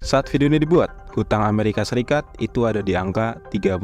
Saat video ini dibuat, hutang Amerika Serikat itu ada di angka 35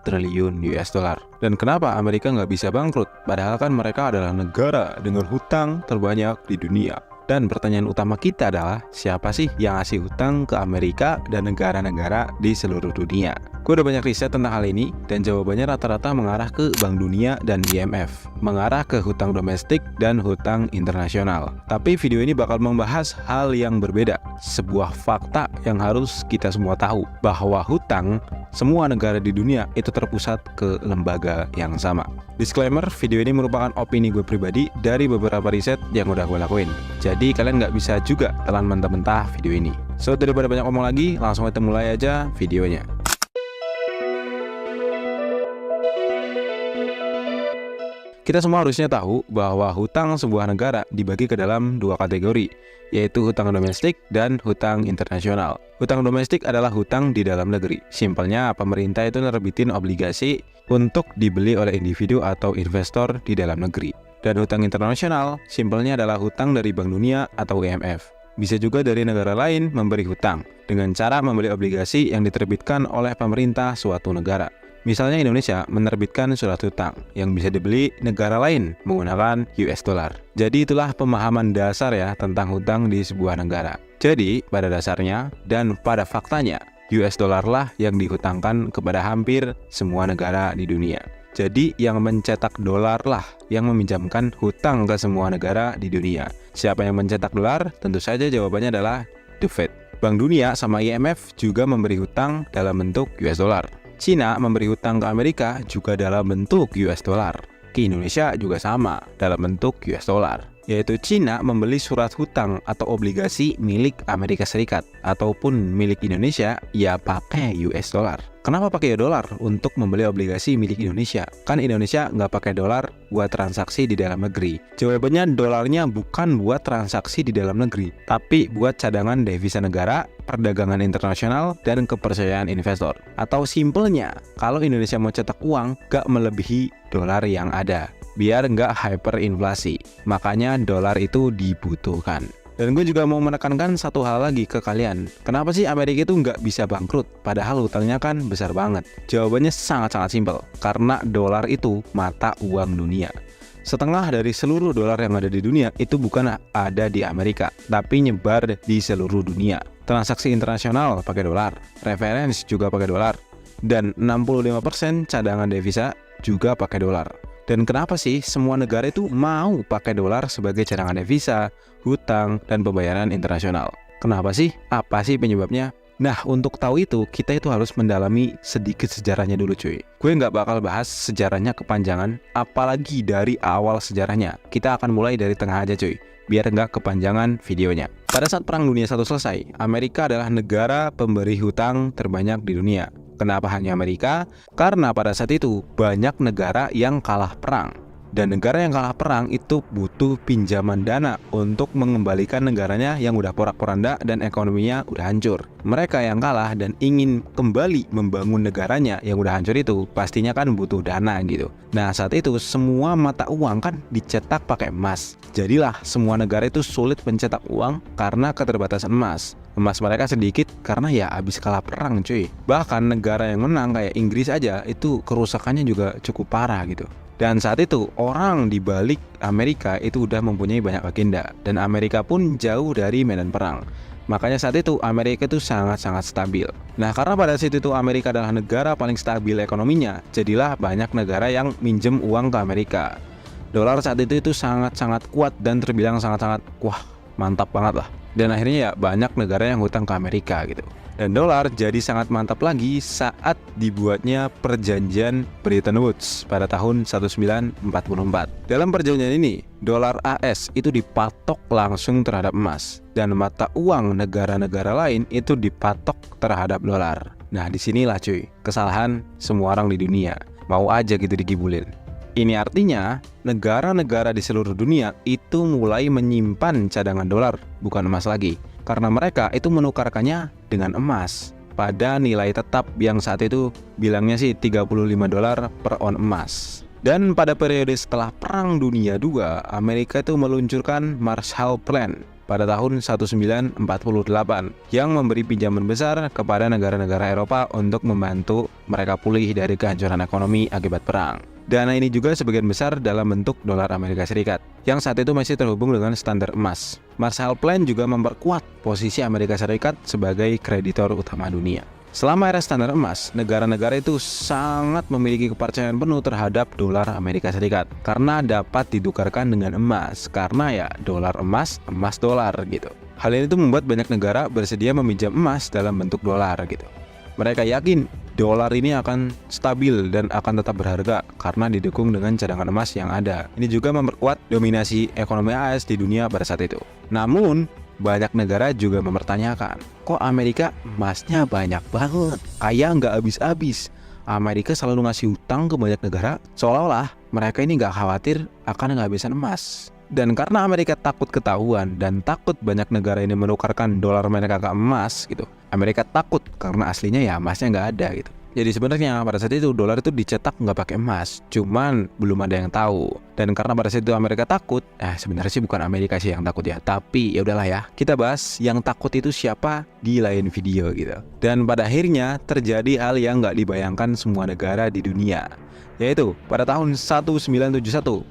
triliun US dollar. Dan kenapa Amerika nggak bisa bangkrut? Padahal kan mereka adalah negara dengan hutang terbanyak di dunia. Dan pertanyaan utama kita adalah, siapa sih yang ngasih hutang ke Amerika dan negara-negara di seluruh dunia? Gue udah banyak riset tentang hal ini, dan jawabannya rata-rata mengarah ke Bank Dunia dan IMF, mengarah ke hutang domestik dan hutang internasional. Tapi video ini bakal membahas hal yang berbeda, sebuah fakta yang harus kita semua tahu, bahwa hutang semua negara di dunia itu terpusat ke lembaga yang sama. Disclaimer, video ini merupakan opini gue pribadi dari beberapa riset yang udah gue lakuin. Jadi kalian nggak bisa juga telan mentah-mentah video ini. So, daripada banyak ngomong lagi, langsung kita mulai aja videonya. Kita semua harusnya tahu bahwa hutang sebuah negara dibagi ke dalam dua kategori, yaitu hutang domestik dan hutang internasional. Hutang domestik adalah hutang di dalam negeri. Simpelnya, pemerintah itu nerbitin obligasi untuk dibeli oleh individu atau investor di dalam negeri. Dan hutang internasional, simpelnya adalah hutang dari Bank Dunia atau IMF. Bisa juga dari negara lain memberi hutang, dengan cara membeli obligasi yang diterbitkan oleh pemerintah suatu negara. Misalnya Indonesia menerbitkan surat hutang yang bisa dibeli negara lain menggunakan US dollar. Jadi itulah pemahaman dasar ya tentang hutang di sebuah negara. Jadi pada dasarnya dan pada faktanya, US dollar lah yang dihutangkan kepada hampir semua negara di dunia. Jadi yang mencetak dolar lah yang meminjamkan hutang ke semua negara di dunia. Siapa yang mencetak dolar? Tentu saja jawabannya adalah The Fed. Bank Dunia sama IMF juga memberi hutang dalam bentuk US dollar. Cina memberi hutang ke Amerika juga dalam bentuk US dollar. Ke Indonesia juga sama, dalam bentuk US dollar. Yaitu Cina membeli surat hutang atau obligasi milik Amerika Serikat ataupun milik Indonesia, ya pakai US dollar. Kenapa pakai dolar untuk membeli obligasi milik Indonesia? Kan Indonesia nggak pakai dolar buat transaksi di dalam negeri. Jawabannya, dolarnya bukan buat transaksi di dalam negeri, tapi buat cadangan devisa negara, perdagangan internasional, dan kepercayaan investor. Atau simpelnya, kalau Indonesia mau cetak uang, nggak melebihi dolar yang ada, biar nggak hyperinflasi. Makanya dolar itu dibutuhkan. Dan gue juga mau menekankan satu hal lagi ke kalian. Kenapa sih Amerika itu nggak bisa bangkrut? Padahal hutangnya kan besar banget. Jawabannya sangat-sangat simpel. Karena dolar itu mata uang dunia. Setengah dari seluruh dolar yang ada di dunia itu bukan ada di Amerika, tapi nyebar di seluruh dunia. Transaksi internasional pakai dolar, reference juga pakai dolar, dan 65% cadangan devisa juga pakai dolar. Dan kenapa sih semua negara itu mau pakai dolar sebagai cadangan devisa, hutang, dan pembayaran internasional? Kenapa sih? Apa sih penyebabnya? Nah, untuk tahu itu, kita itu harus mendalami sedikit sejarahnya dulu cuy. Gue nggak bakal bahas sejarahnya kepanjangan, apalagi dari awal sejarahnya. Kita akan mulai dari tengah aja cuy, biar nggak kepanjangan videonya. Pada saat Perang Dunia I selesai, Amerika adalah negara pemberi hutang terbanyak di dunia. Kenapa hanya Amerika? Karena pada saat itu banyak negara yang kalah perang. Dan negara yang kalah perang itu butuh pinjaman dana untuk mengembalikan negaranya yang udah porak-poranda dan ekonominya udah hancur. Mereka yang kalah dan ingin kembali membangun negaranya yang udah hancur itu pastinya kan butuh dana gitu. Nah, saat itu semua mata uang kan dicetak pakai emas. Jadilah semua negara itu sulit mencetak uang karena keterbatasan emas. Emas mereka sedikit karena ya habis kalah perang cuy. Bahkan negara yang menang kayak Inggris aja itu kerusakannya juga cukup parah gitu. Dan saat itu orang di balik Amerika itu udah mempunyai banyak agenda, dan Amerika pun jauh dari medan perang. Makanya saat itu Amerika itu sangat-sangat stabil. Nah, karena pada saat itu Amerika adalah negara paling stabil ekonominya, jadilah banyak negara yang minjem uang ke Amerika. Dolar saat itu sangat-sangat kuat dan terbilang sangat-sangat wah mantap banget lah. Dan akhirnya ya banyak negara yang hutang ke Amerika gitu. Dan dolar jadi sangat mantap lagi saat dibuatnya perjanjian Bretton Woods pada tahun 1944. Dalam perjanjian ini, dolar AS itu dipatok langsung terhadap emas, dan mata uang negara-negara lain itu dipatok terhadap dolar. Nah, disinilah cuy, kesalahan semua orang di dunia. Mau aja gitu digibulin. Ini artinya negara-negara di seluruh dunia itu mulai menyimpan cadangan dolar, bukan emas lagi. Karena mereka itu menukarkannya dengan emas pada nilai tetap yang saat itu bilangnya sih 35 dolar per on emas. Dan pada periode setelah Perang Dunia II, Amerika itu meluncurkan Marshall Plan. pada tahun 1948 yang memberi pinjaman besar kepada negara-negara Eropa untuk membantu mereka pulih dari kehancuran ekonomi akibat perang. Dana ini juga sebagian besar dalam bentuk dolar Amerika Serikat yang saat itu masih terhubung dengan standar emas. Marshall Plan juga memperkuat posisi Amerika Serikat sebagai kreditor utama dunia. Selama era standar emas, negara-negara itu sangat memiliki kepercayaan penuh terhadap dolar Amerika Serikat karena dapat ditukarkan dengan emas, karena ya dolar emas, emas dolar gitu. Hal ini tuh membuat banyak negara bersedia meminjam emas dalam bentuk dolar gitu. Mereka yakin dolar ini akan stabil dan akan tetap berharga karena didukung dengan cadangan emas yang ada. Ini juga memperkuat dominasi ekonomi AS di dunia pada saat itu. Namun, banyak negara juga mempertanyakan, kok Amerika emasnya banyak banget, kayak nggak habis-habis. Amerika selalu ngasih hutang ke banyak negara, seolah-olah mereka ini nggak khawatir akan kehabisan emas. Dan karena Amerika takut ketahuan dan takut banyak negara ini menukarkan dolar mereka ke emas gitu, Amerika takut karena aslinya ya emasnya nggak ada gitu. Jadi sebenarnya pada saat itu dolar itu dicetak nggak pakai emas, cuman belum ada yang tahu. Dan karena pada saat itu Amerika takut, sebenarnya sih bukan Amerika sih yang takut ya, tapi ya udahlah ya, kita bahas yang takut itu siapa di lain video gitu. Dan pada akhirnya terjadi hal yang nggak dibayangkan semua negara di dunia, yaitu pada tahun 1971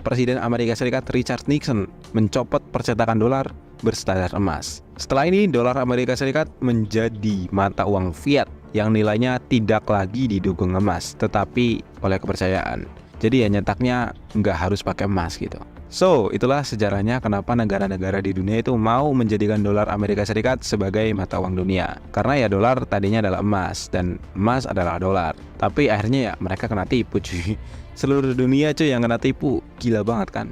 Presiden Amerika Serikat Richard Nixon mencopot percetakan dolar berstandar emas. Setelah ini dolar Amerika Serikat menjadi mata uang fiat yang nilainya tidak lagi didukung emas, tetapi oleh kepercayaan. Jadi ya nyetaknya nggak harus pakai emas gitu. So, itulah sejarahnya kenapa negara-negara di dunia itu mau menjadikan dolar Amerika Serikat sebagai mata uang dunia. Karena ya dolar tadinya adalah emas dan emas adalah dolar. Tapi akhirnya ya mereka kena tipu cuy. Seluruh dunia cuy yang kena tipu. Gila banget kan?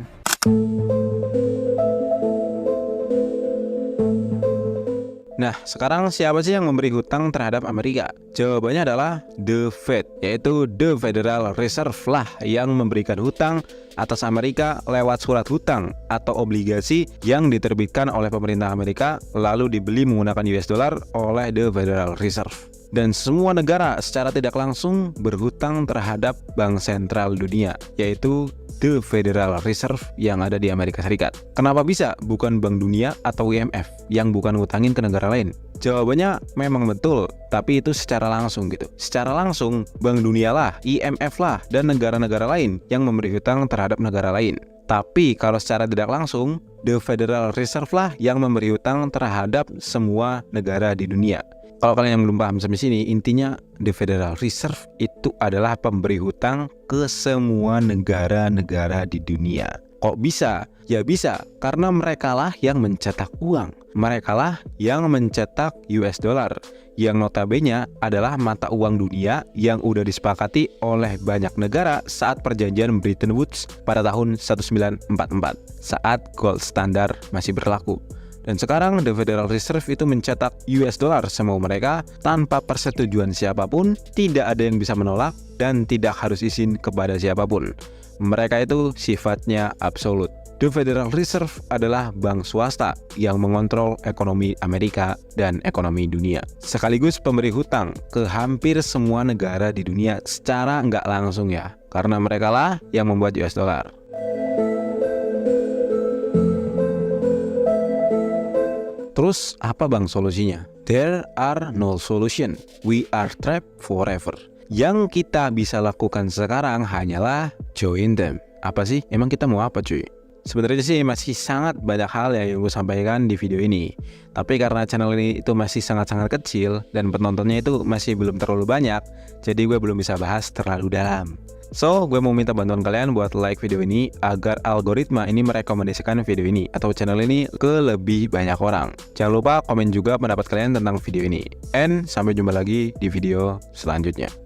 Nah, sekarang siapa sih yang memberi hutang terhadap Amerika? Jawabannya adalah The Fed, yaitu The Federal Reserve lah yang memberikan hutang atas Amerika lewat surat hutang atau obligasi yang diterbitkan oleh pemerintah Amerika lalu dibeli menggunakan US dollar oleh The Federal Reserve. Dan semua negara secara tidak langsung berhutang terhadap bank sentral dunia, yaitu The Federal Reserve yang ada di Amerika Serikat. Kenapa bisa bukan Bank Dunia atau IMF yang bukan ngutangin ke negara lain? Jawabannya memang betul, tapi itu secara langsung gitu. Secara langsung Bank Dunia lah, IMF lah, dan negara-negara lain yang memberi hutang terhadap negara lain. Tapi kalau secara tidak langsung, The Federal Reserve lah yang memberi hutang terhadap semua negara di dunia. Kalau kalian yang belum paham sampai sini, intinya The Federal Reserve itu adalah pemberi hutang ke semua negara-negara di dunia. Kok bisa? Ya bisa, karena merekalah yang mencetak uang. Merekalah yang mencetak US dollar, yang notabene adalah mata uang dunia yang udah disepakati oleh banyak negara saat perjanjian Bretton Woods pada tahun 1944, saat gold standard masih berlaku. Dan sekarang The Federal Reserve itu mencetak US dollar semau mereka tanpa persetujuan siapapun, tidak ada yang bisa menolak dan tidak harus izin kepada siapapun. Mereka itu sifatnya absolut. The Federal Reserve adalah bank swasta yang mengontrol ekonomi Amerika dan ekonomi dunia, sekaligus pemberi hutang ke hampir semua negara di dunia secara nggak langsung ya, karena mereka lah yang membuat US dollar. Terus apa bang solusinya? There are no solution. We are trapped forever. Yang kita bisa lakukan sekarang hanyalah join them. Apa sih? Emang kita mau apa cuy? Sebenarnya sih masih sangat banyak hal yang gue sampaikan di video ini. Tapi karena channel ini itu masih sangat-sangat kecil dan penontonnya itu masih belum terlalu banyak, jadi gue belum bisa bahas terlalu dalam. So, gue mau minta bantuan kalian buat like video ini agar algoritma ini merekomendasikan video ini atau channel ini ke lebih banyak orang. Jangan lupa komen juga pendapat kalian tentang video ini. And sampai jumpa lagi di video selanjutnya.